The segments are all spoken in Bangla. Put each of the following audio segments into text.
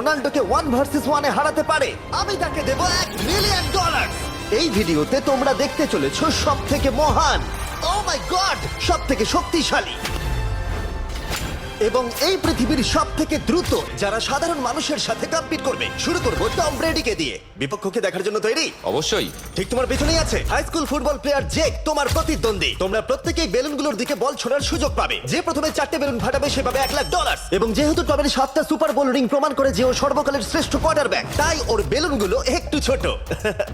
রোনাল্ডোকে 1 ভার্সেস 1 এ হারাতে পারে, আমি তাকে দেব $1 মিলিয়ন। এই ভিডিওতে তোমরা দেখতে চলেছো সব থেকে মহান, ও মাই গড, সব থেকে শক্তিশালী এবং এই পৃথিবীর সব থেকে দ্রুত যারা সাধারণ মানুষের সাথে কম্পিট করবে। শুরু করবো টম ব্রেডিকে দিয়ে। বিপক্ষকে দেখার জন্য তৈরি? অবশ্যই। ঠিক তোমার পেছনেই আছে high school football player Jake, তোমার প্রতিদ্বন্দ্বী। তোমরা প্রত্যেকেই বেলুনগুলোর দিকে বল ছোড়ার সুযোগ পাবে। যে প্রথমে 4টে বেলুন ফাটাবে সে পাবে $1,00,000। এবং যেহেতু টমের 7টা সুপার বোল রিং প্রমাণ করে যে ও সর্বকালের শ্রেষ্ঠ কোয়ার্টারব্যাক, তাই ওর বেলুনগুলো একটু ছোট।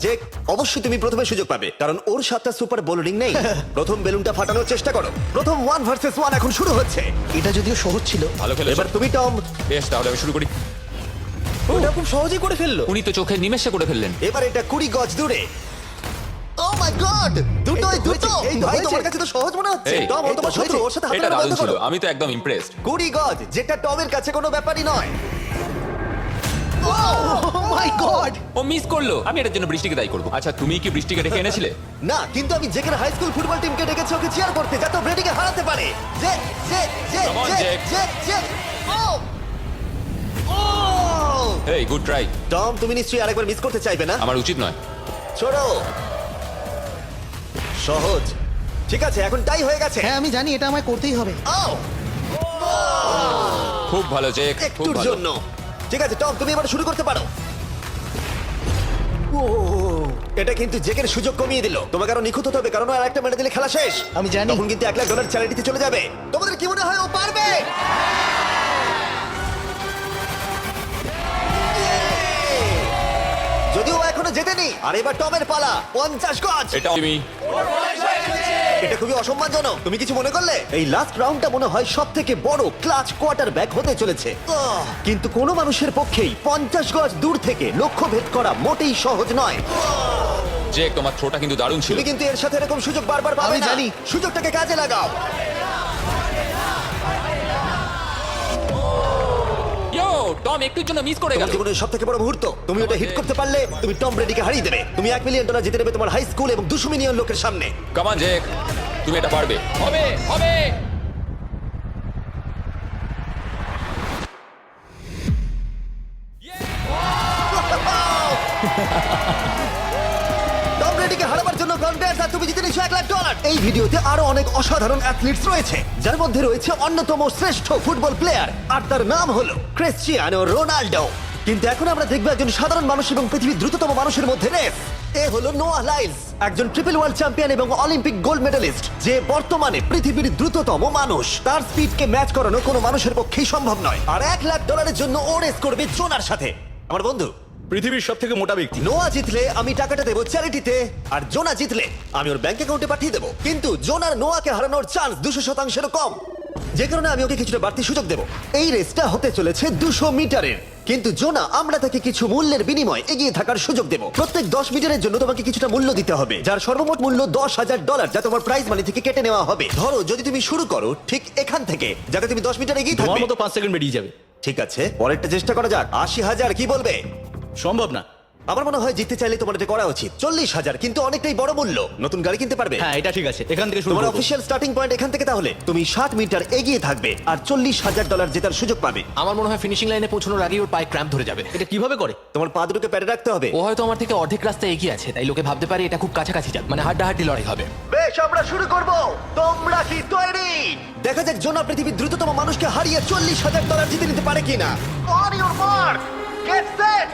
জেক, অবশ্যই তুমি প্রথমে সুযোগ পাবে কারণ ওর 7টা সুপার বোল রিং নেই। প্রথম বেলুনটা ফাটানোর চেষ্টা করো। প্রথম 1 ভার্সেস 1 এখন শুরু হচ্ছে। এটা যদিও সহজ ছিল। ভালো খেলেছো। এবার তুমি টম। বেশ, তাহলে আমি শুরু করি। ওটা খুব সহজেই করে ফেললো। উনি তো চোখের নিমেষে করে ফেললেন। এবার এটা 20 গজ দূরে। ও মাই গড, দুটোই দুটো। ভাই তোমার কাছে তো সহজ মনে হচ্ছে। এই, টম, ও তোমার শত্রু, ওর সাথে হাত এটা মেলানো দারুণ বন্ধ ছিল, করো। আমি তো একদম ইমপ্রেসড। 20 গজ, যেটা টমের কাছে কোনো ব্যাপারই নয়। ও মাই গড! ও মিস করলো। আমি এটার জন্য বৃষ্টিকে দায়ী করবো। আচ্ছা, তুমি কি বৃষ্টিকে ডেকে এনেছিলে? না, কিন্তু আমি জেকের হাই স্কুল ফুটবল টিমকে ডেকেছি ওকে চিয়ার করতে, যাতে ও ব্রেডিকে হারাতে পারে। যে যে যে Come on, যে Jake. যে যে ও ও এই, গুড ট্রাই। টম, তুমি নিশ্চয়ই আরেকবার মিস করতে চাইবে না? আমার উচিত নয়। ছোড়ো। সহজ। ঠিক আছে, এখন টাই হয়ে গেছে। হ্যাঁ, আমি জানি এটা আমায় করতেই হবে। ও খুব ভালো জেক, খুব একটুর ভালো। জন্য। ঠিক আছে টম, তুমি এবার শুরু করতে পারো। ও, এটা কিন্তু জেকের সুযোগ কমিয়ে দিল। তোমাকে আরো নিখুঁত হতে হবে কারণ আর একটা মেরে দিলে খেলা শেষ। আমি জানি। তখন কিন্তু $1,00,000 চ্যারিটিতে চলে যাবে। তোমাদের কি মনে হয় ও পারবে? যদিও ও এখনো জেতেনি। আর এবার টমের পালা। 50 গজ। এটা তুমি। এটা খুবই অসম্মানজনক। তুমি কিছু মনে করলে? এই লাস্ট রাউন্ডটা মনে হয় সব থেকে বড় ক্লাচ কোয়ার্টারব্যাক হতে চলেছে। কিন্তু কোনো মানুষের পক্ষেই 50 গজ দূর থেকে লক্ষ্য ভেদ করা মোটেই সহজ নয়। জেক, তোমার থ্রোটা কিন্তু দারুণ ছিল। তুমি কিন্তু এর সাথে এরকম সুযোগ বারবার পাবে আমি না। জানি। সুযোগটাকে কাজে লাগাও। ইয়ো, টম একটুর জন্য মিস করে তোমার গেল। জীবনের সব থেকে বড় মুহূর্ত। তুমি ওটা হিট করতে পারলে তুমি টম ব্রেডিকে হারিয়ে দেবে। তুমি $1,000,000 জিতে নেবে তোমার হাই স্কুল এবং 200 মিলিয়ন লোকের সামনে। কাম অন জেক, তুমি এটা পারবে। হবে হবে। টম ব্রেডিকে হারাবার জন্য কনগ্রেস, আর তুমি জিতে নিচ্ছ $1,00,000। এই ভিডিওতে আরো অনেক অসাধারণ অ্যাথলিটস রয়েছে, যার মধ্যে রয়েছে অন্যতম শ্রেষ্ঠ ফুটবল প্লেয়ার, আর তার নাম হলো ক্রিশ্চিয়ানো রোনাল্ডো। কিন্তু এখন আমরা দেখবো একজন সাধারণ মানুষ এবং পৃথিবীর দ্রুততম মানুষের মধ্যে রেস। এ হলো নোয়াহ লাইলস, একজন ট্রিপল ওয়ার্ল্ড চ্যাম্পিয়ন এবং অলিম্পিক গোল্ড মেডালিস্ট, যে বর্তমানে পৃথিবীর দ্রুততম মানুষ। তার স্পিডকে ম্যাচ করানো কোনো মানুষের পক্ষেই সম্ভব নয়। আর $1,00,000 জন্য ও রেস করবে জোনার সাথে, আমার বন্ধু। পৃথিবীর সব থেকে মোটা ব্যক্তি। নোয়া জিতলে আমি টাকাটা দেবো চ্যারিটিতে, আর জোনা জিতলে আমি ওর ব্যাংক অ্যাকাউন্টে পাঠিয়ে দেবো। কিন্তু জোনার নোয়াকে হারানোর চান্স 200%-এরও কম, যে কারণে আমি ওকে কিছুটা বাড়তি সুযোগ দেবো। এই রেসটা হতে চলেছে 200 মিটারের, কিন্তু জোনা, আমরা তাকে কিছু মূল্যের বিনিময়ে এগিয়ে থাকার সুযোগ দেবো। প্রত্যেক 10 মিটারের জন্য তোমাকে কিছুটা মূল্য দিতে হবে, যার সর্বমোট মূল্য $10,000, যা তোমার প্রাইজ মানি থেকে কেটে নেওয়া হবে। ধরো যদি তুমি শুরু করো ঠিক এখান থেকে, যাতে তুমি 10 মিটার এগিয়ে তোমার থাকবে। মতো 5 সেকেন্ড বেরিয়ে যাবে। ঠিক আছে, পরেরটা চেষ্টা করা যাক। 80,000, কি বলবে? সম্ভব না। আমার মনে হয় জিততে চাইলে তোমার এটা করা উচিত। 40,000 কিন্তু অনেকটাই বড় মূল্য। নতুন গাড়ি কিনতে পারবে। হ্যাঁ, এটা ঠিক আছে, এখান থেকে শুরু তোমার করব। অফিসিয়াল স্টার্টিং পয়েন্ট এখান থেকে। তাহলে তুমি 60 মিটার এগিয়ে থাকবে আর $40,000 জেতার সুযোগ পাবে। আমার মনে হয় ফিনিশিং লাইনে পৌঁছানোর আগেই ওর পায়ে ক্র্যাম্প ধরে যাবে। এটা কিভাবে করে? তোমার পা দুটোকে প্যাডে রাখতে হবে। ও হয়তো আমার থেকে অর্ধেক রাস্তা এগিয়ে আছে, তাই লোকে ভাবতে পারে এটা খুব কাছাকাছি যাবে, মানে হাড্ডাহাড্ডি লড়াই হবে। বেশ, আমরা শুরু করব। তোমরা কি তৈরি? দেখা যাক জোনা পৃথিবীর দ্রুততম মানুষকে হারিয়ে $40,000 জিতে নিতে পারে কিনা। On your mark, get set.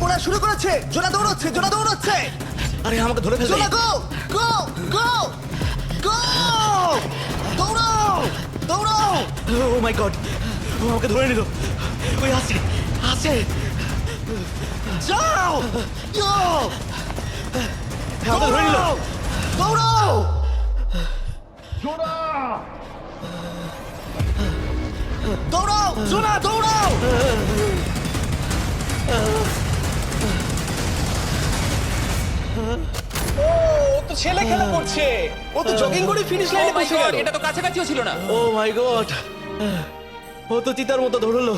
ওরা শুরু করেছে। জোনা দৌড়চ্ছে, জোনা দৌড়চ্ছে। আরে আমাকে ধরে ফেলবে। জোনা গো গো গো গো! দৌড়াও দৌড়াও! ও মাই গড, ও আমাকে ধরে নিল। ওই আসছে আসছে। যাও! ইয়ো! আমাকে ধরে নিল। দৌড়াও! দৌড়াও! জোনা দৌড়াও! ও তো ছেলে খেলা করছে। ও তো জগিং করে ফিনিশ Oh লাইনে my পৌঁছে God, গেল। এটা তো কাছাকাছিও ছিল না। ও মাই গড, ও তো চিতার মতো ধরলো।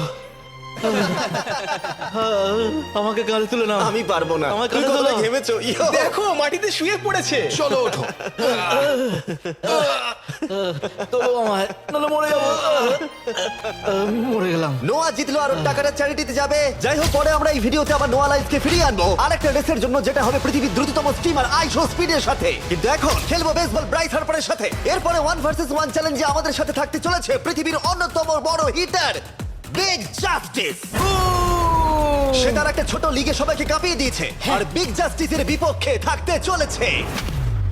আমাকে কাঁধে তুলে নাও। আমি পারবো না। আমার তুমি কাঁধে কতটা তোলো। ঘেমেছো? ইয়ো। দেখো মাটিতে শুয়ে পড়েছে। চলো ওঠো। তোলো আমায়, নাহলে মরে যাবো। মরে গেলাম। নোয়া জিতলো আর ওর টাকাটা চ্যারিটিতে যাবে। যাই হোক, পরে আমরা এই ভিডিওতে আবার নোয়া লাইফকে ফিরিয়ে আনবো আরেকটা রেসের জন্য, যেটা হবে পৃথিবীর দ্রুততম স্টিমার আইশো স্পিডের সাথে। কিন্তু এখন খেলবো বেসবল ব্রাইস হার্পারের সাথে। এরপরে 1 ভার্সেস 1 চ্যালেঞ্জে আমাদের সাথে থাকতে চলেছে পৃথিবীর অন্যতম বড় হিটার বিগ জাস্টিস। সে তার একটা ছোট লিগে সবাইকে কাঁপিয়ে দিয়েছে, আর বিগ জাস্টিসের বিপক্ষে থাকতে চলেছে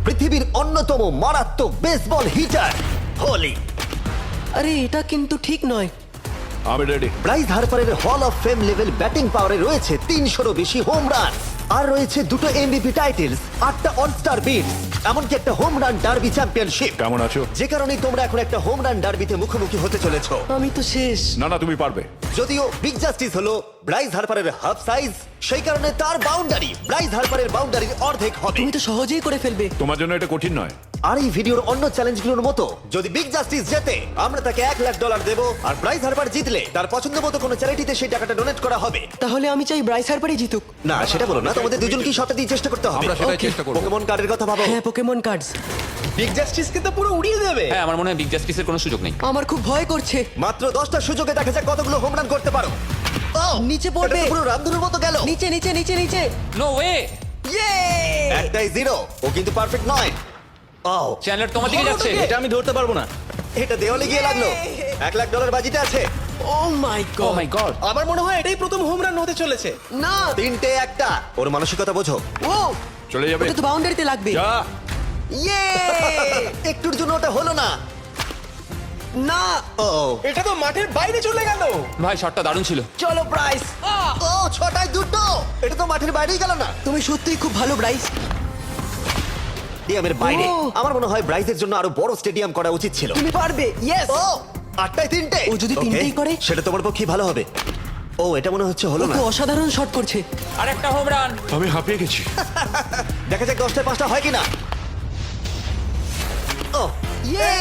পৃথিবীর অন্যতম মারাত্মক বেসবল হিটার হোলি। আরে এটা কিন্তু ঠিক নয়। আমি ready. Bryce হার্পারের hall of fame level batting পাওয়ারে রয়েছে 300-রও বেশি হোম রান, আর রয়েছে 2টো এমভিপি টাইটেলস, 8টা অলস্টার বিটস, এমনকি একটা হোম রান ডার্বি চ্যাম্পিয়নশিপ। কেমন আছো? যে কারণে তোমরা এখন একটা হোম রান ডার্বিতে মুখোমুখি হতে চলেছো। আমি তো শেষ। না না, তুমি পারবে। যদিও বিগ জাস্টিস হলো ব্রাইস হার্পারের হাফ সাইজ, সেই কারণে তার বাউন্ডারি ব্রাইস হার্পারের বাউন্ডারির অর্ধেক হবে। তুমি তো সহজেই করে ফেলবে। তোমার জন্য এটা কঠিন নয়। আর এই ভিডিওর অন্য চ্যালেঞ্জগুলোর মতো যদি বিগ জাস্টিস জেতে, আমরা তাকে $1,00,000 দেবো, আর ব্রাইস হার্পার জিতলে তার পছন্দ মতো কোনো চ্যারিটিতে সেই টাকাটা ডোনেট করা হবে। তাহলে আমি চাই ব্রাইস হার্পারই জিতুক। না, সেটা বলো না, তোমাদের দুজনকেই সবটা দিয়ে চেষ্টা করতে হবে। আমরা সেটাই চেষ্টা করব। পোকেমন কার্ডের কথা ভাবো। হ্যাঁ, পোকেমন কার্ডস। বিগ জাস্টিসকে তো পুরো উড়িয়ে দেবে। হ্যাঁ, আমার মনে হয় বিগ জাস্টিসের কোনো সুযোগ নেই। আমার খুব ভয় করছে। মাত্র 10টা সুযোগে দেখা যাক কতগুলো হোম রান করতে পারো। ও, নিচে পড়বে। এটা তো পুরো রামধনুর মতো গেল। নিচে নিচে নিচে নিচে। No way. ইয়ে! একটাই জিরো, ও কিন্তু পারফেক্ট নয়। ও, চ্যানেলার তোমার দিকে যাচ্ছে। এটা আমি ধরতে পারবো না। এটা দেওয়ালে গিয়ে লাগলো। $1,00,000 বাজিতে আছে। ও মাই ও গড। মাই গড। আমার মনে হয় এটাই প্রথম হোম রান হতে চলেছে। না। 3টে একটা। ওর মানসিকতা বোঝো। ও, চলে যাবে। ওটা তো বাউন্ডারিতে লাগবে। যা। ইয়ে! একটুর জন্য ওটা হলো না। না। ও, এটা তো মাঠের বাইরে চলে গেল। ভাই, শটটা দারুণ ছিল। চলো ব্রাইস। ও, 6টায় 2টো। এটা তো মাঠের বাইরেই গেল না। তুমি সত্যিই খুব ভালো ব্রাইস। স্টেডিয়ামের বাইরে। ও। আমার মনে হয় ব্রাইজের জন্য আরো বড় স্টেডিয়াম করা উচিত ছিল। তুমি পারবে। ইয়েস। ও, 8টায় 3টে। ও যদি Okay, তিনটেই করে? সেটা তোমার পক্ষে ভালো হবে। ও, এটা মনে হচ্ছে ও হলো না। তো অসাধারণ শট করছে। আর একটা হোম রান। আমি হাঁপিয়ে গেছি। দেখা যাক 10টায় 5টা হয় কিনা। ও, ইয়ে!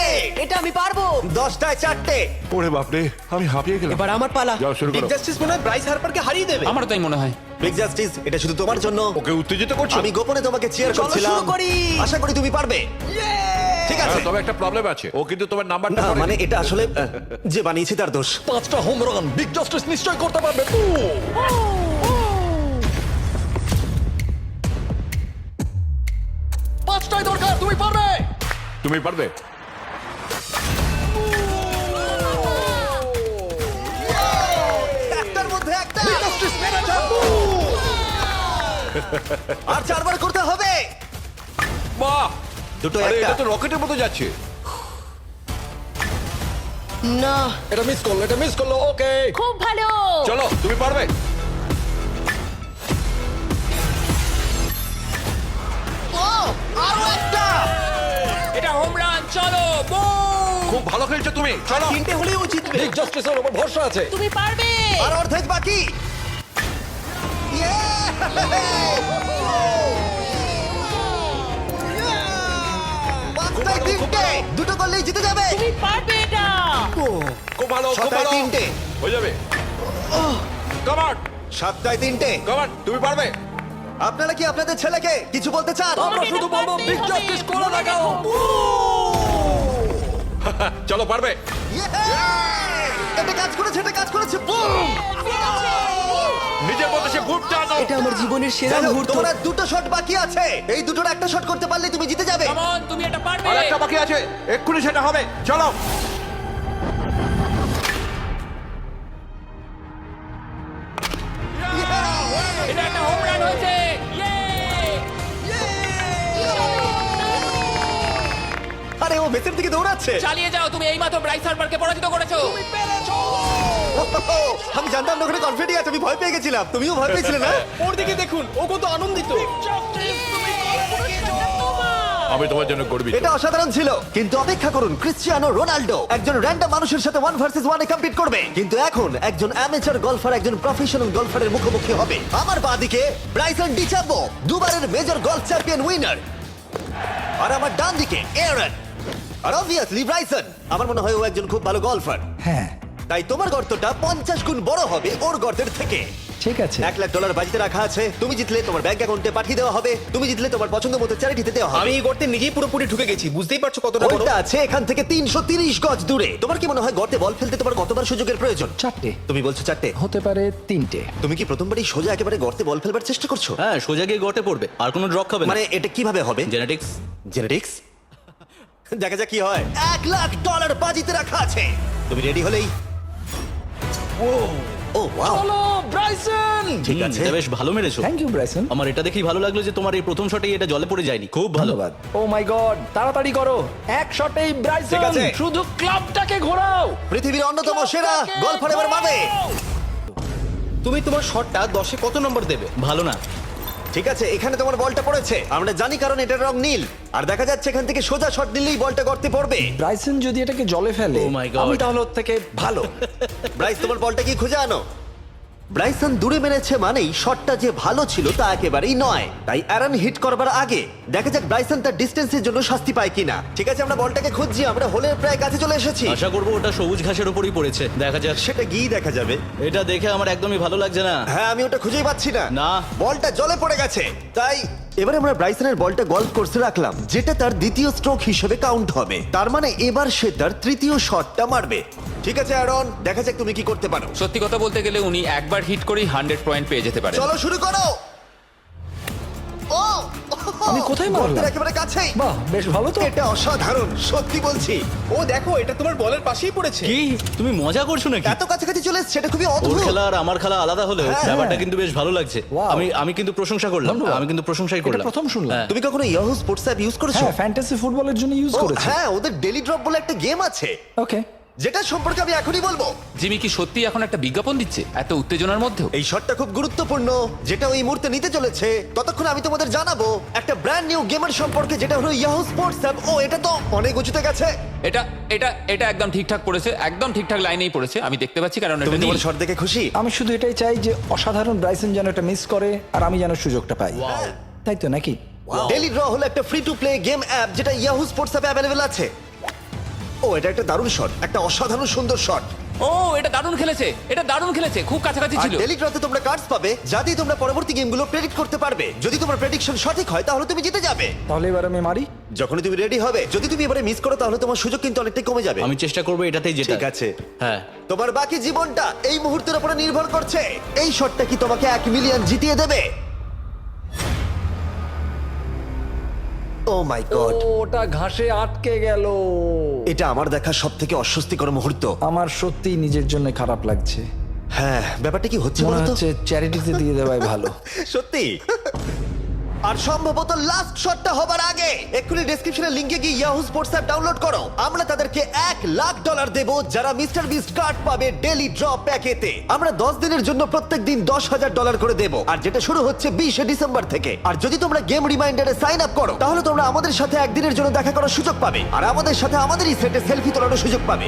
এটা আমি পারবো। 10টায় 4টে। ওরে বাপরে, আমি হাঁপিয়ে গেলাম। এবার আমার পালা। যাও শুরু বিগ করো। জাস্টিস মনে হয় ব্রাইস হার্পারকে হারিয়ে দেবে। আমারও তাই মনে হয়। বিগ জাস্টিস, এটা শুধু তোমার জন্য। ওকে উত্তেজিত করছো? আমি গোপনে তোমাকে চিয়ার চলো করছিলাম। শুরু করি। আশা করি তুমি পারবে। ঠিক আছে। হ্যাঁ, তবে একটা প্রবলেম আছে, ও কিন্তু তোমার নাম্বারটা না, পড়েনি। মানে এটা আসলে যে বানিয়েছে তার দোষ। 5টা হোম রান বিগ জাস্টিস নিশ্চয় করতে পারবে। পাঁচটাই দরকার, তুমি পারবে। তুমি পারবে। একটার মধ্যে একটা। আর 4বার করতে হবে। বাহ, দুটো আরে একটা। এটা তো রকেটের মতো যাচ্ছে। না। এটা মিস করলো, এটা মিস করলো। ওকে, খুব ভালো। চলো, তুমি পারবে। ও, আরো একটা। এটা হোম রান। চলো, বুম। খুব ভালো খেলছো তুমি। চলো। 3টে হলেই ও জিতবে। বিগ জাস্টিসের উপর ভরসা আছে। তুমি পারবে। আর অর্ধেক বাকি। পাঁচটায় 3টে। দুটো করলেই জিতে যাবে। তুমি পারবে এটা। খুব ভালো, খুব 6টায় ভালো। 3টে। হয়ে যাবে। কামান, 7টায় 3টে। কামান, তুমি পারবে। আপনারা কি আপনাদের ছেলেকে কিছু বলতে চান? আমরা শুধু বলবো বিগ জাস্টিস করে লাগাও। চলো, পারবে। Yeah! এটা কাজ করেছে, এটা কাজ করেছে। বুম! নিজের মতো সে বুট টানো। এটা আমার জীবনের সেরা যাই হোক, মুহূর্ত। তোমার আর 2টো শট বাকি আছে। এই দুটোর একটা শট করতে পারলে তুমি জিতে যাবে। কাম অন, তুমি এটা পারবে। আর একটা বাকি আছে, এক্ষুনি সেটা হবে। চলো। এটা একটা হোম রান হয়েছে। ইয়ে! আরে ও ভেতর দিকে দৌড়াচ্ছে। চালিয়ে যাও, তুমি এইমাত্র ব্রাইস হার্পারকে পরাজিত করেছো। আমি জানতাম না ওখানে কনফিডেন্ট আছে, আমি ভয় পেয়ে গেছিলাম। তুমিও ভয় পেয়েছিলে না? ওর দিকে দেখুন, ও কত আনন্দিত। আমি তোমার জন্য গর্বিত। এটা অসাধারণ ছিল, কিন্তু অপেক্ষা করুন, ক্রিশ্চিয়ানো রোনাল্ডো একজন র্যান্ডম মানুষের সাথে 1 ভার্সেস 1 এ কম্পিট করবে, কিন্তু এখন একজন অ্যামেচার গলফার একজন প্রফেশনাল গলফারের মুখোমুখি হবে। আমার বাঁদিকে ব্রাইসন ডিচাম্বো, দুবারের মেজর গলফ চ্যাম্পিয়ন উইনার, আর আমার ডান দিকে এরন। আর অবভিয়াসলি ব্রাইসন, আমার মনে হয় ও একজন খুব ভালো গলফার। হ্যাঁ, তাই তোমার গর্তটা 50 গুণ বড় হবে ওর গর্তের থেকে। ঠিক আছে $1,00,000 বাজিতে রাখা আছে। তুমি জিতলে তোমার ব্যাংক অ্যাকাউন্টে পাঠিয়ে দেওয়া হবে। তুমি জিতলে তোমার পছন্দ মতো চ্যারিটিতে দেওয়া হবে। আমি এই গর্তে নিজেই পুরোপুরি ঢুকে গেছি, বুঝতেই পারছো কতটা বড়। ওটা আছে এখান থেকে 330 গজ দূরে। তোমার কি মনে হয় গর্তে বল ফেলতে তোমার কতবার সুযোগের প্রয়োজন? 4টে তুমি বলছো 4টে? হতে পারে 3টে। তুমি কি প্রথমবারই সোজা একেবারে গর্তে বল ফেলবার চেষ্টা করছো? হ্যাঁ সোজা গিয়ে গটে পড়বে, আর কোনো ড্রপ খাবে না। মানে এটা কিভাবে হবে? জেনেটিক্স। জেনেটিক্স? দেখা যাক কি হয়। $1,00,000 বাজিতে রাখা আছে। তুমি রেডি হলেই ও ওয়াও, চলো ব্রাইসন। ঠিক আছে। এটা বেশ ভালো মেরেছো। Thank you Bryson. আমার এটা দেখেই ভালো লাগলো যে তোমার এই প্রথম শটেই এটা জলে পড়ে যায়নি, খুব ভালো। ধন্যবাদ। ও মাই গড, তাড়াতাড়ি করো, এক শটেই ঠিক ব্রাইসন। আছে। শুধু ক্লাবটাকে ঘোরাও। পৃথিবীর অন্যতম সেরা গলফার এবার পাবে। তুমি তোমার শটটা 10-এ কত নম্বর দেবে? ভালো না। ঠিক আছে, এখানে তোমার বলটা পড়েছে, আমরা জানি কারণ এটার রং নীল। আর দেখা যাচ্ছে এখান থেকে সোজা শট নিলেই বলটা গর্তে পড়বে। ব্রাইসন যদি এটাকে জলে ফেলে, Oh my God. আমি তাহলে ওর থেকে ভালো। ব্রাইস, তোমার বলটা কি খুঁজে আনো। ব্রাইসন দূরে মেরেছে মানেই শটটা যে ভালো ছিল তা একেবারেই নয়। তাই অ্যারন হিট করবার আগে দেখা যাক ব্রাইসন তার ডিস্টেন্সের জন্য শাস্তি পায় কিনা। ঠিক আছে, আমরা বলটাকে খুঁজছি, আমরা হোলের প্রায় কাছে চলে এসেছি। আশা করবো ওটা সবুজ ঘাসের উপরই পড়েছে, দেখা যাক। সেটা গিয়ে দেখা যাবে। এটা দেখে আমার একদমই ভালো লাগছে না। হ্যাঁ, আমি ওটা খুঁজেই পাচ্ছি না। না। বলটা জলে পড়ে গেছে। তাই এবারে আমরা ব্রাইসনের বলটা গলফ কোর্সে রাখলাম, যেটা তার দ্বিতীয় স্ট্রোক হিসেবে কাউন্ট হবে। তার মানে এবার সে তার তৃতীয় শটটা মারবে। ঠিক আছে অ্যারন, দেখা যাক তুমি কি করতে পারো। সত্যি কথা বলতে গেলে উনি একবার হিট করেই 100 পয়েন্ট পেয়ে যেতে পারেন। চলো শুরু করো। ও আমি কোথায় মারলাম? গর্তের একেবারে কাছেই। বাহ, বেশ ভালো তো। এটা অসাধারণ, সত্যি বলছি। ও দেখো, এটা তোমার বলের পাশেই পড়েছে। কি তুমি মজা করছো নাকি? এত কাছাকাছি চলে এসেছে, এটা খুবই ওর অদ্ভুত। খেলা আর আমার খেলা আলাদা হলেও হ্যাঁ, ব্যাপারটা হ্যাঁ। কিন্তু বেশ ভালো লাগছে। Wow. আমি কিন্তু প্রশংসা করলাম, ধন্যবাদ। আমি কিন্তু প্রশংসাই এটা করলাম। প্রথম শুনলাম। হ্যাঁ। তুমি কখনো ইয়াহু স্পোর্টস অ্যাপ ইউজ করেছো? হ্যাঁ, ফ্যান্টাসি ফুটবলের জন্য ইউজ ও, করেছি। হ্যাঁ, ওদের ডেলি ড্রপ বলে একটা গেম আছে, ওকে। যেটা সম্পর্কে আমি এখনই বলবো। জিমি কি সত্যি এখন একটা বিজ্ঞাপন দিচ্ছে এত উত্তেজনার মধ্যেও? এই শটটা খুব গুরুত্বপূর্ণ, যেটা ওই মুহূর্তে নিতে চলেছে। ততক্ষণ আমি তোমাদের জানাবো একটা ব্র্যান্ড নিউ গেমের সম্পর্কে, যেটা হলো ইয়াহু স্পোর্টস অ্যাপ। ও, এটা তো অনেক উঁচুতে গেছে। এটা এটা এটা একদম ঠিকঠাক পড়েছে, একদম ঠিকঠাক লাইনেই পড়েছে। আমি দেখতে পাচ্ছি কারণ তুমি এটা নীল। তোমার শট দেখে খুশি? আমি শুধু এটাই চাই যে অসাধারণ ব্রাইসন যেন এটা মিস করে আর আমি যেন সুযোগটা পাই। তাই তো নাকি? ডেলি ড্র হলো একটা free to play game app, যেটা ইয়াহু স্পোর্টস অ্যাপে অ্যাভেলেবল আছে। ও, এটা একটা দারুণ শট, একটা অসাধারণ সুন্দর শট। ও, এটা দারুণ খেলেছে, এটা দারুণ খেলেছে, খুব কাছাকাছি আর ছিল। ডেলি ড্রতে তোমরা কার্ডস পাবে, যা দিয়ে তোমরা পরবর্তী গেমগুলো প্রেডিক্ট করতে পারবে। যদি তোমার প্রেডিকশন সঠিক হয় তাহলে তুমি জিতে যাবে। তাহলে এবার আমি মারি। যখনই তুমি রেডি হবে, যদি তুমি এবারে মিস করো তাহলে তোমার সুযোগ কিন্তু অনেকটাই কমে যাবে। আমি চেষ্টা করবো এটাতেই যেটা। ঠিক আছে। হ্যাঁ। তোমার বাকি জীবনটা এই মুহূর্তের উপরে নির্ভর করছে। এই শটটা কি তোমাকে 1 মিলিয়ন জিতিয়ে দেবে? ও মাই গড, ওটা ঘাসে আটকে গেল। এটা আমার দেখা সবথেকে অস্বস্তিকর মুহূর্ত। আমার সত্যিই নিজের জন্য খারাপ লাগছে। হ্যাঁ, ব্যাপারটা কি হচ্ছে মনে বলতো? হচ্ছে চ্যারিটিতে দিয়ে দেওয়াই ভালো। সত্যি। আর সম্ভবত লাস্ট শটটা হবার আগে এক্ষুনি ডেসক্রিপশনের লিংকে গিয়ে ইয়াহু স্পোর্টস অ্যাপ ডাউনলোড করো। আমরা তাদেরকে $1,00,000 দেব যারা মিস্টার বিস্ট কার্ড পাবে ডেলি ড্র প্যাকেতে। আমরা 10 দিনের জন্য প্রত্যেক দিন $10,000 করে দেব, আর যেটা শুরু হচ্ছে 20 ডিসেম্বর থেকে। আর যদি তোমরা গেম রিমাইন্ডারে সাইন আপ করো তাহলে তোমরা আমাদের সাথে একদিনের জন্য দেখা করার সুযোগ পাবে, আর আমাদের সাথে আমাদেরই সেটে সেলফি তোলার সুযোগ পাবে।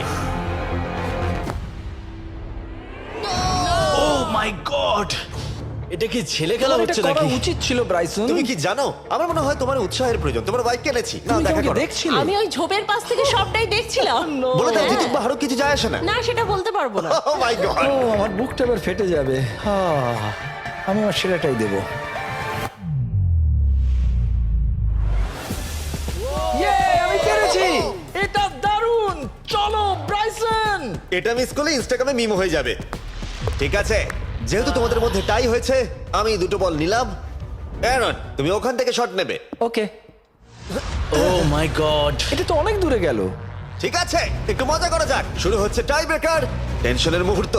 ও মাই গড, এটা কি ছেলে খেলা তোমার এটা হচ্ছে করা নাকি? উচিত ছিল ব্রাইসন। তুমি কি জানো, আমার মনে হয় তোমার উৎসাহের প্রয়োজন। তোমার বাইক কিনেছি, না তুমি দেখা আমাকে করো। দেখছিলে? আমি ওই ঝোপের পাশ থেকে সবটাই দেখছিলাম। বলে দাও হ্যাঁ। জিতুক বা হারুক, কিছু যায় আসে না। না, সেটা বলতে পারবো না। ও মাই গড। ও, আমার বুকটা এবার ফেটে যাবে। আমি আমার সেরাটাই দেব। আমি পেরেছি। এটা দারুণ। চলো ব্রাইসন। এটা মিস করলে ইনস্টাগ্রামে মিম হয়ে যাবে। ঠিক আছে, যেহেতু তোমাদের মধ্যে টাই হয়েছে, আমি 2টো বল নিলাম। অ্যারন, তুমি ওখান থেকে শট নেবে। ওকে। ও মাই গড, এটা তো অনেক দূরে গেল। ঠিক আছে, একটু মজা করা যাক। শুরু হচ্ছে টাই ব্রেকার, টেনশনের মুহূর্ত।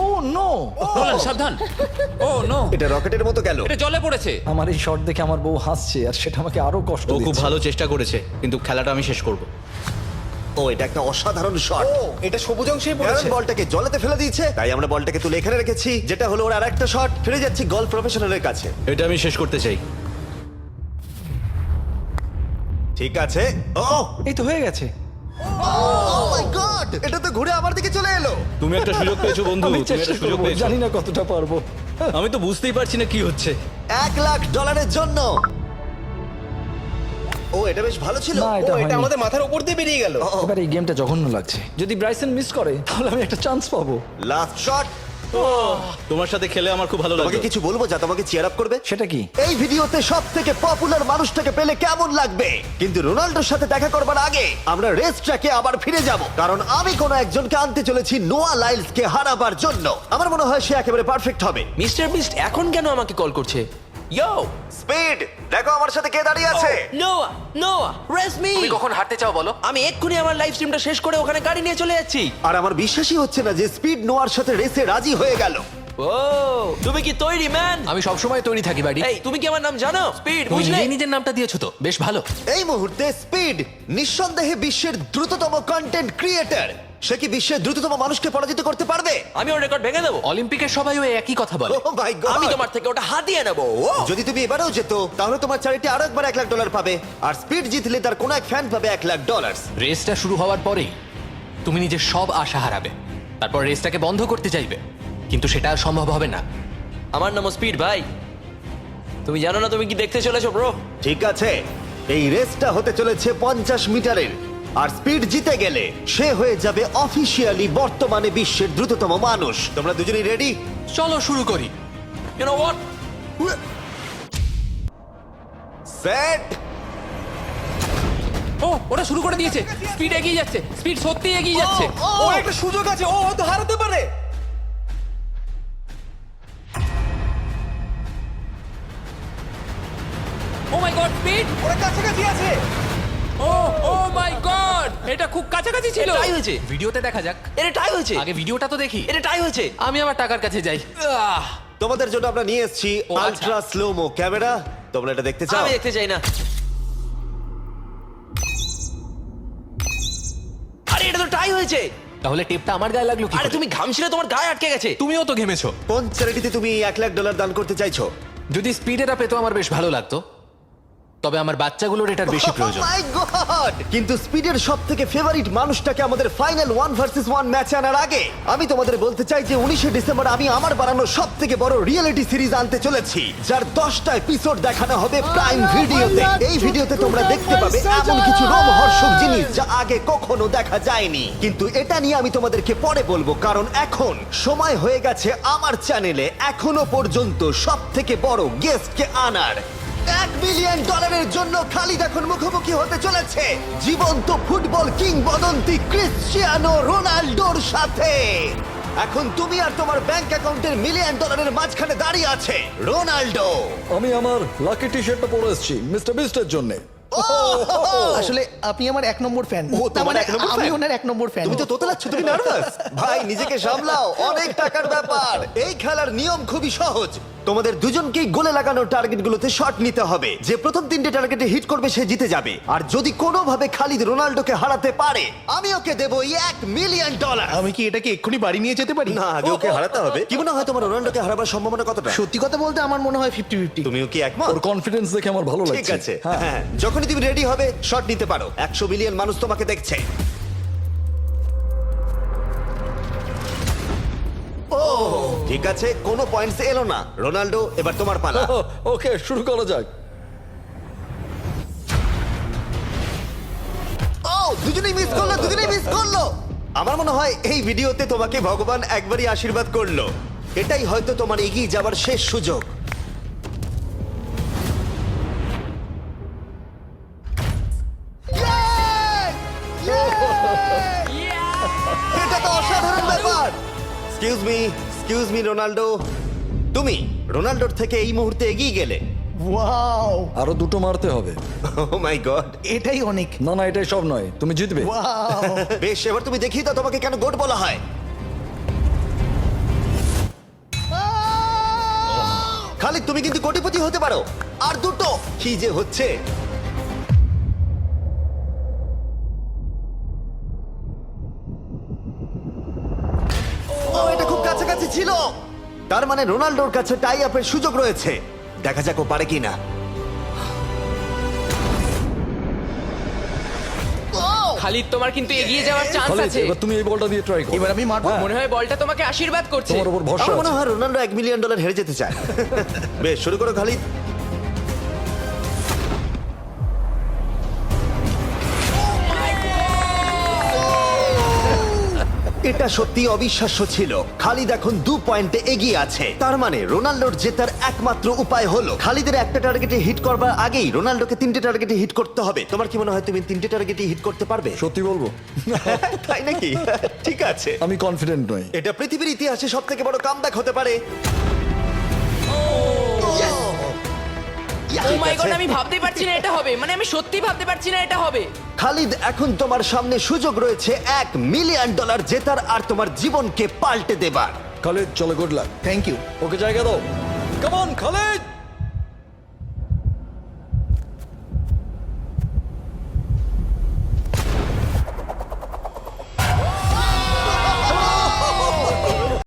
ও নো। নোলান, সাবধান। ও নো, এটা রকেটের মতো গেল। এটা জলে পড়েছে। আমার এই শট দেখে আমার বউ হাসছে আর সেটা আমাকে আরো কষ্ট ও খুব দিচ্ছে। ভালো চেষ্টা করেছে, কিন্তু খেলাটা আমি শেষ করব। ও, এটা একটা অসাধারণ শট। ও, এটা সবুজ অংশেই অ্যারন পড়েছে। বলটাকে জলেতে ফেলে দিয়েছে, তাই আমরা বলটাকে তুলে এখানে রেখেছি, যেটা হলো ওর আরেকটা শট। ফিরে যাচ্ছি গলফ প্রফেশনালের কাছে। এটা আমি শেষ করতে চাই। ঠিক আছে। ও এই তো হয়ে গেছে। মাই গড, এটা তো ঘুরে আমার দিকে চলে এলো। তুমি একটা সুযোগ পেয়েছো বন্ধু, আমি তুমি চেষ্টা একটা সুযোগ করবো, পেয়েছো। জানি না কতটা পারবো। আমি তো বুঝতেই পারছি না কি হচ্ছে। $1,00,000 জন্য ও এটা বেশ ভালো ছিল না ও এটা এটা হয়নি। আমাদের মাথার উপর দিয়ে বেরিয়ে গেল এবার এই গেমটা জঘন্য লাগছে যদি ব্রাইসন মিস করে তাহলে আমি একটা চান্স পাবো। Last shot. তোমার সাথে খেলে আমার খুব ভালো তোমাকে লাগে। কিছু বলবো যা তোমাকে চিয়ার আপ করবে? সেটা কি? এই ভিডিওতে সব থেকে পপুলার মানুষটাকে পেলে কেমন লাগবে? কিন্তু রোনাল্ডোর সাথে দেখা করবার আগে আমরা রেস ট্র্যাকে আবার ফিরে যাব, কারণ আমি কোনো একজনকে আনতে চলেছি নোয়া লাইলসকে হারাবার জন্য। আমার মনে হয় সে একেবারে পারফেক্ট হবে। মিস্টার বিস্ট এখন কেন আমাকে কল করছে? ইয়ো স্পিড, দেখো আমার সাথে কে দাঁড়িয়ে আছে। নোয়া নোয়া রেস মি। তুমি কখন হাঁটতে চাও বলো? আমি এক্ষুনি আমার লাইভ স্ট্রিমটা শেষ করে ওখানে গাড়ি নিয়ে চলে যাচ্ছি। আর আমার বিশ্বাসই হচ্ছে না যে স্পিড নোয়ার সাথে রেসে রাজি হয়ে গেল। ও তুমি কি তৈরি ম্যান? আমি সবসময় তৈরি থাকি বাড়ি। এই তুমি কি আমার নাম জানো? স্পিড তুমি বুঝলে? নিজেই নিজের নামটা দিয়েছো তো, বেশ ভালো। এই মুহূর্তে স্পিড নিঃসন্দেহে বিশ্বের দ্রুততম কন্টেন্ট ক্রিয়েটর। সে কি বিশ্বের দ্রুততম মানুষকে পরাজিত করতে পারবে? আমি ওর রেকর্ড ভেঙে দেবো। অলিম্পিকের সবাই ওই একই কথা বলে। Oh my God! আমি তোমার থেকে ওটা হাতিয়ে নেবো। ও যদি তুমি এবারেও যেত তাহলে তোমার চ্যারিটি আরো একবার $1,00,000 পাবে, আর স্পিড জিতলে তার কোনো এক ফ্যান পাবে $1,00,000। রেসটা শুরু হওয়ার পরেই তুমি নিজের সব আশা হারাবে, তারপর রেসটাকে বন্ধ করতে চাইবে, কিন্তু সেটা আর সম্ভব হবে না। আমার নাম স্পিড ভাই। তুমি জানো না তুমি কি দেখতে চলেছো ব্রো? ঠিক আছে, এই রেসটা হতে চলেছে 50 মিটারের, আর স্পিড জিতে গেলে সে হয়ে যাবে অফিসিয়ালি বর্তমানে বিশ্বের দ্রুততম মানুষ। তোমরা দুজনেই রেডি? চলো শুরু করি। You know what? সেট। ও ওরা শুরু করে দিয়েছে, স্পিড এগিয়ে যাচ্ছে, স্পিড সত্যি এগিয়ে যাচ্ছে। ও একটা সুযোগ আছে, ও হয়তো হারাতে পারে। ও মাই গড, স্পিড! ওরা কাছাকাছি আছে। ও ও মাই গড, এটা খুব কাছাকাছি ছিল। টাই হয়েছে। ভিডিওতে দেখা যাক। এটা টাই হয়েছে। আগে ভিডিওটা তো দেখি। এটা টাই হয়েছে। আমি আমার টাকার কাছে যাই। তোমাদের জন্য আমরা নিয়ে এসেছি ও, আচ্ছা। Ultra slomo camera. তোমরা এটা দেখতে চাও? আমি দেখতে চাই না। আরে এটা তো টাই হয়েছে। তাহলে টেপটা আমার গায়ে লাগলো কি আরে করে? তুমি ঘামছিলে তোমার গায়ে আটকে গেছে। তুমিও তো ঘেমেছো। কোন চ্যারিটিতে তুমি $1,00,000 দান করতে চাইছো? যদি স্পিড এটা পেতো আমার বেশ ভালো লাগতো, তবে আমার বাচ্চাগুলোর এটার বেশি প্রয়োজন। Oh my God! কিন্তু স্পিডের সবথেকে ফেভারিট মানুষটাকে আমাদের ফাইনাল 1 ভার্সেস 1 ম্যাচে আনার আগে আমি তোমাদের বলতে চাই যে 19শে ডিসেম্বর আমি আমার বানানো সবথেকে বড় রিয়েলিটি সিরিজ আনতে চলেছি, যার 10টা এপিসোড দেখানো হবে প্রাইম ভিডিওতে। এই ভিডিওতে তোমরা দেখতে পাবে এমন কিছু রোমহর্ষক জিনিস যা আগে কখনো দেখা যায়নি। কিন্তু এটা নিয়ে আমি তোমাদেরকে পরে বলবো, কারণ এখন সময় হয়ে গেছে আমার চ্যানেলে এখনো পর্যন্ত সবথেকে বড় গেস্টকে আনার। $1 মিলিয়ন জন্য খালিদ এখন মুখোমুখি হতে চলেছে জীবন্ত ফুটবল কিংবদন্তি ক্রিশ্চিয়ানো রোনাল্ডোর সাথে। এখন তুমি আর তোমার ব্যাংক অ্যাকাউন্টের $1 মিলিয়ন মাঝখানে দাঁড়িয়ে আছে রোনাল্ডো। আমি আমার লাকি টি শার্টটা পরে এসেছি মিস্টার বিস্টের জন্য। আসলে আপনি আমার 1 নম্বর ফ্যান। ও, তোমার এক নম্বর আমি fan? ওনার 1 নম্বর ফ্যান। তুমি তো তোতলাচ্ছ, তুমি নার্ভাস। ভাই নিজেকে সামলাও, অনেক টাকার ব্যাপার। এই খেলার নিয়ম খুবই সহজ। তোমাদের দুজনকেই গোলে লাগানো টার্গেটগুলোতে শট নিতে হবে। যে প্রথম 3টে টার্গেটে হিট করবে সে জিতে যাবে। আর যদি কোনোভাবে খালিদ রোনাল্ডোকে হারাতে পারে আমি ওকে দেবো $1 মিলিয়ন। আমি কি এটাকে এক্ষুনি বাড়ি নিয়ে যেতে পারি? না, আগে ওকে হারাতে হবে। কি মনে হয় তোমার রোনাল্ডোকে হারাবার সম্ভাবনা কতটা? সত্যি কথা বলতে আমার মনে হয় 50-50। তুমিও কি একমত? ওর কনফিডেন্স দেখে আমার ভালো লাগছে। ঠিক আছে, হ্যাঁ, যখনই তুমি রেডি হবে শট নিতে পারো। 100 মিলিয়ন মানুষ তোমাকে দেখছে। ও ঠিক আছে, কোনো পয়েন্টস এলো না। রোনাল্ডো, এবার তোমার পালা। ওকে শুরু করা যাক। ও দুজনেই মিস করলো, দুজনেই মিস করলো। আমার মনে হয় এই ভিডিওতে তোমাকে ভগবান একবারই আশীর্বাদ করলো। এটাই হয়তো তোমার এগিয়ে যাবার শেষ সুযোগ। এটা তো অসাধারণ ব্যাপার। এক্সকিউজ মি রোনাল্ডো, তুমি রোনাল্ডোর থেকে এই মুহূর্তে এগিয়ে গেলে। ওয়াও, আরো দুটো মারতে হবে। ও মাই গড। এটাই অনেক। না না এটাই সব নয়, তুমি জিতবে। ওয়াও, বেশ, এবার তুমি দেখিয়ে দাও তোমাকে কেন গোট বলা হয়। খালিদ তুমি কিন্তু কোটিপতি হতে পারো। আর দুটো কি যে হচ্ছে। ও এটা খুব কাছাকাছি ছিল। তার মানে রোনাল্ডোর কাছে টাই আপের সুযোগ রয়েছে। দেখা যাক ও পারে কিনা। খালিদ তোমার কিন্তু এগিয়ে যাওয়ার চান্স খালিদ, আছে। এবার তুমি এই বলটা দিয়ে ট্রাই করো। এবার আমি মারবো। হ্যাঁ, মনে হয় বলটা তোমাকে আশীর্বাদ করছে। তোমার উপর ভরসা আমার মনে আছে। হয় রোনাল্ডো $1 মিলিয়ন হেরে যেতে চায়। বেশ, শুরু করো খালিদ। এটা সত্যি অবিশ্বাস্য ছিল। খালিদ এখন 2 পয়েন্টে এগিয়ে আছে। তার মানে রোনাল্ডোর জেতার একমাত্র উপায় হলো খালিদের একটা টার্গেটে হিট করবার আগেই রোনাল্ডোকে 3টে টার্গেটে হিট করতে হবে। তোমার কি মনে হয় তুমি 3টে টার্গেটে হিট করতে পারবে? সত্যি বলবো তাই নাকি? ঠিক আছে, আমি কনফিডেন্ট নই। এটা পৃথিবীর ইতিহাসে সবথেকে বড় কামব্যাক হতে পারে। ও মাই গড, আমি ভাবতেই পারছি না এটা হবে, মানে আমি সত্যি ভাবতে পারছি না এটা হবে। খালিদ, এখন তোমার সামনে সুযোগ রয়েছে $1 মিলিয়ন জেতার আর তোমার জীবনকে পাল্টে দেবার। খালিদ চলো, গুড লাক। Thank you. ওকে জায়গা দাও। Come on Khalid.